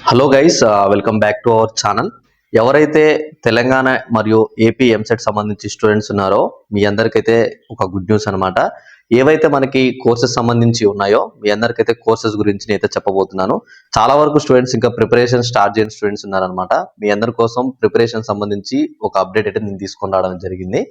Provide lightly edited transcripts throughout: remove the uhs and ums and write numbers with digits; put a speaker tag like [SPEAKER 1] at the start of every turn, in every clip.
[SPEAKER 1] Hello guys, welcome back to our channel. ఎవరైతే తెలంగాణ మరియు AP EAMCET సంబంధించి స్టూడెంట్స్ ఉన్నారో మీ అందరికైతే ఒక గుడ్ న్యూస్ అనమాట. ఏవైతే మనకి కోర్సెస్ సంబంధించి ఉన్నాయో మీ అందరికైతే కోర్సెస్ గురించి నేనైతే చెప్పబోతున్నాను. చాలా వరకు స్టూడెంట్స్ ఇంకా ప్రిపరేషన్ స్టార్ట్ చేయని స్టూడెంట్స్ ఉన్నారనమాట. మీ అందరి కోసం ప్రిపరేషన్ సంబంధించి ఒక అప్డేట్ అయితే నేను తీసుకొని రావడం జరిగింది.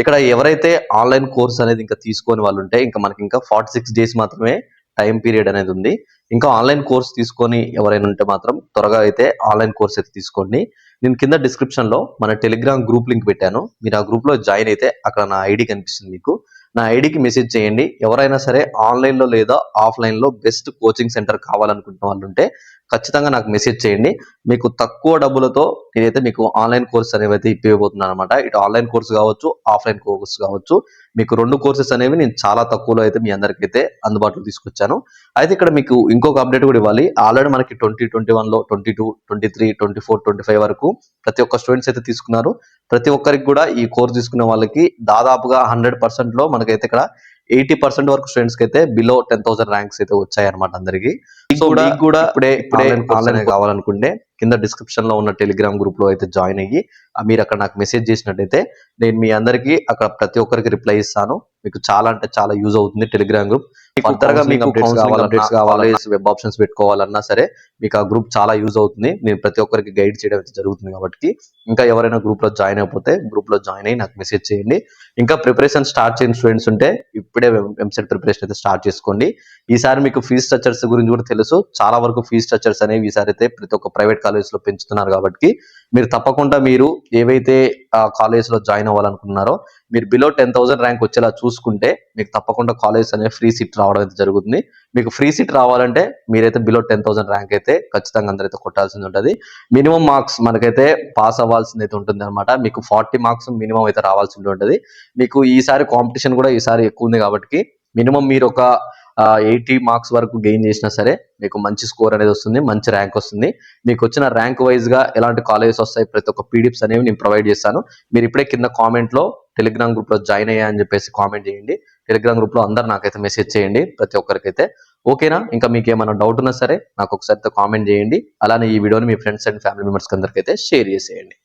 [SPEAKER 1] ఇక్కడ ఎవరైతే ఆన్లైన్ కోర్స్ అనేది ఇంకా తీసుకొని వాళ్ళు ఉంటే ఇంకా మనకి ఇంకా 46 డేస్ మాత్రమే టైం పీరియడ్ అనేది ఉంది. ఇంకా ఆన్లైన్ కోర్స్ తీసుకొని ఎవరైనా ఉంటే మాత్రం త్వరగా అయితే ఆన్లైన్ కోర్స్ అయితే తీసుకోండి. నేను కింద డిస్క్రిప్షన్ లో మన టెలిగ్రామ్ గ్రూప్ లింక్ పెట్టాను. మీరు ఆ గ్రూప్ లో జాయిన్ అయితే అక్కడ నా ఐడి కనిపిస్తుంది మీకు. నా ఐడికి మెసేజ్ చేయండి. ఎవరైనా సరే ఆన్లైన్ లో లేదా ఆఫ్లైన్ లో బెస్ట్ కోచింగ్ సెంటర్ కావాలనుకుంటున్న వాళ్ళు ఉంటే ఖచ్చితంగా నాకు మెసేజ్ చేయండి. మీకు తక్కువ డబ్బులతో నేనైతే మీకు ఆన్లైన్ కోర్స్ అనేవి అయితే ఇప్పిపోతున్నాను అనమాట. ఇటు ఆన్లైన్ కోర్స్ కావచ్చు, ఆఫ్లైన్ కోర్స్ కావచ్చు. మీకు 2 కోర్సెస్ అనేవి నేను చాలా తక్కువలో అయితే మీ అందరికైతే అందుబాటులో తీసుకొచ్చాను. అయితే ఇక్కడ మీకు ఇంకొక అప్డేట్ కూడా ఇవ్వాలి. ఆల్రెడీ మనకి 2021లో 22, 23, 24, 25 వరకు ప్రతి ఒక్క స్టూడెంట్స్ అయితే తీసుకున్నారు. ప్రతి ఒక్కరికి కూడా ఈ కోర్స్ తీసుకునే వాళ్ళకి దాదాపుగా 100% లో మనకైతే ఇక్కడ 80% వరకు స్టూడెంట్స్ కి అయితే బిలో 10,000 ర్యాంక్స్ అయితే వచ్చాయి అనమాట అందరికి. సో మీకు కూడా ఇప్పుడే ఆన్లైన్ కావాలనుకుంటే కింద డిస్క్రిప్షన్ లో ఉన్న టెలిగ్రామ్ గ్రూప్ లో అయితే జాయిన్ అయ్యి మీరు అక్కడ నాకు మెసేజ్ చేసినట్టయితే నేను మీ అందరికి అక్కడ ప్రతి ఒక్కరికి రిప్లై ఇస్తాను. మీకు చాలా అంటే చాలా యూజ్ అవుతుంది టెలిగ్రామ్ గ్రూప్. ఫర్దర్గా మీకు అప్డేట్స్ కావాలి, వెబ్ ఆప్షన్స్ పెట్టుకోవాలన్నా సరే మీకు ఆ గ్రూప్ చాలా యూజ్ అవుతుంది. నేను ప్రతి ఒక్కరికి గైడ్ చేయడం అయితే జరుగుతుంది కాబట్టి ఇంకా ఎవరైనా గ్రూప్ లో జాయిన్ అయిపోతే గ్రూప్ లో జాయిన్ అయ్యి నాకు మెసేజ్ చేయండి. ఇంకా ప్రిపరేషన్ స్టార్ట్ చేయని స్టూడెంట్స్ ఉంటే ఇప్పుడే ఎంసెట్ ప్రిపరేషన్ అయితే స్టార్ట్ చేసుకోండి. ఈసారి మీకు ఫీజ్ స్ట్రక్చర్స్ గురించి కూడా తెలుసు. చాలా వరకు ఫీజ్ స్ట్రక్చర్స్ అనేవి ఈసారి అయితే ప్రతి ఒక్క ప్రైవేట్ కాలేజ్ లో పెంచుతున్నారు కాబట్టి మీరు తప్పకుండా మీరు ఏవైతే కాలేజ్ లో జాయిన్ అవ్వాలనుకున్నారో మీరు బిలో 10,000 ర్యాంక్ వచ్చేలా చూసుకుంటే మీకు తప్పకుండా కాలేజ్ అనేది ఫ్రీ సీట్ రావడం అయితే జరుగుతుంది. మీకు ఫ్రీ సీట్ రావాలంటే మీరైతే బిలో 10,000 ర్యాంక్ అయితే ఖచ్చితంగా అందరైతే కొట్టాల్సింది ఉంటుంది. మినిమం మార్క్స్ మనకైతే పాస్ అవ్వాల్సింది అయితే ఉంటుంది అనమాట. మీకు 40 మార్క్స్ మినిమం అయితే రావాల్సి ఉంటుంది. మీకు ఈసారి కాంపిటీషన్ కూడా ఈసారి ఎక్కువ ఉంది కాబట్టి మినిమం మీరు ఒక 80 మార్క్స్ వరకు గెయిన్ చేసినా సరే మీకు మంచి స్కోర్ అనేది వస్తుంది, మంచి ర్యాంక్ వస్తుంది. మీకు వచ్చిన ర్యాంక్ వైజ్ గా ఎలాంటి కాలేజెస్ వస్తాయి ప్రతి ఒక్క పీడిఎఫ్స్ అనేవి నేను ప్రొవైడ్ చేస్తాను. మీరు ఇప్పుడే కింద కామెంట్ లో టెలిగ్రామ్ గ్రూప్ లో జాయిన్ అయ్యా అని చెప్పేసి కామెంట్ చేయండి. టెలిగ్రామ్ గ్రూప్ లో అందరు నాకైతే మెసేజ్ చేయండి ప్రతి ఒక్కరికైతే. ఓకేనా? ఇంకా మీకు ఏమైనా డౌట్ ఉన్నా సరే నాకు ఒకసారి కామెంట్ చేయండి. అలానే ఈ వీడియోని మీ ఫ్రెండ్స్ అండ్ ఫ్యామిలీ మెంబర్స్ అందరికైతే షేర్ చేసేయండి.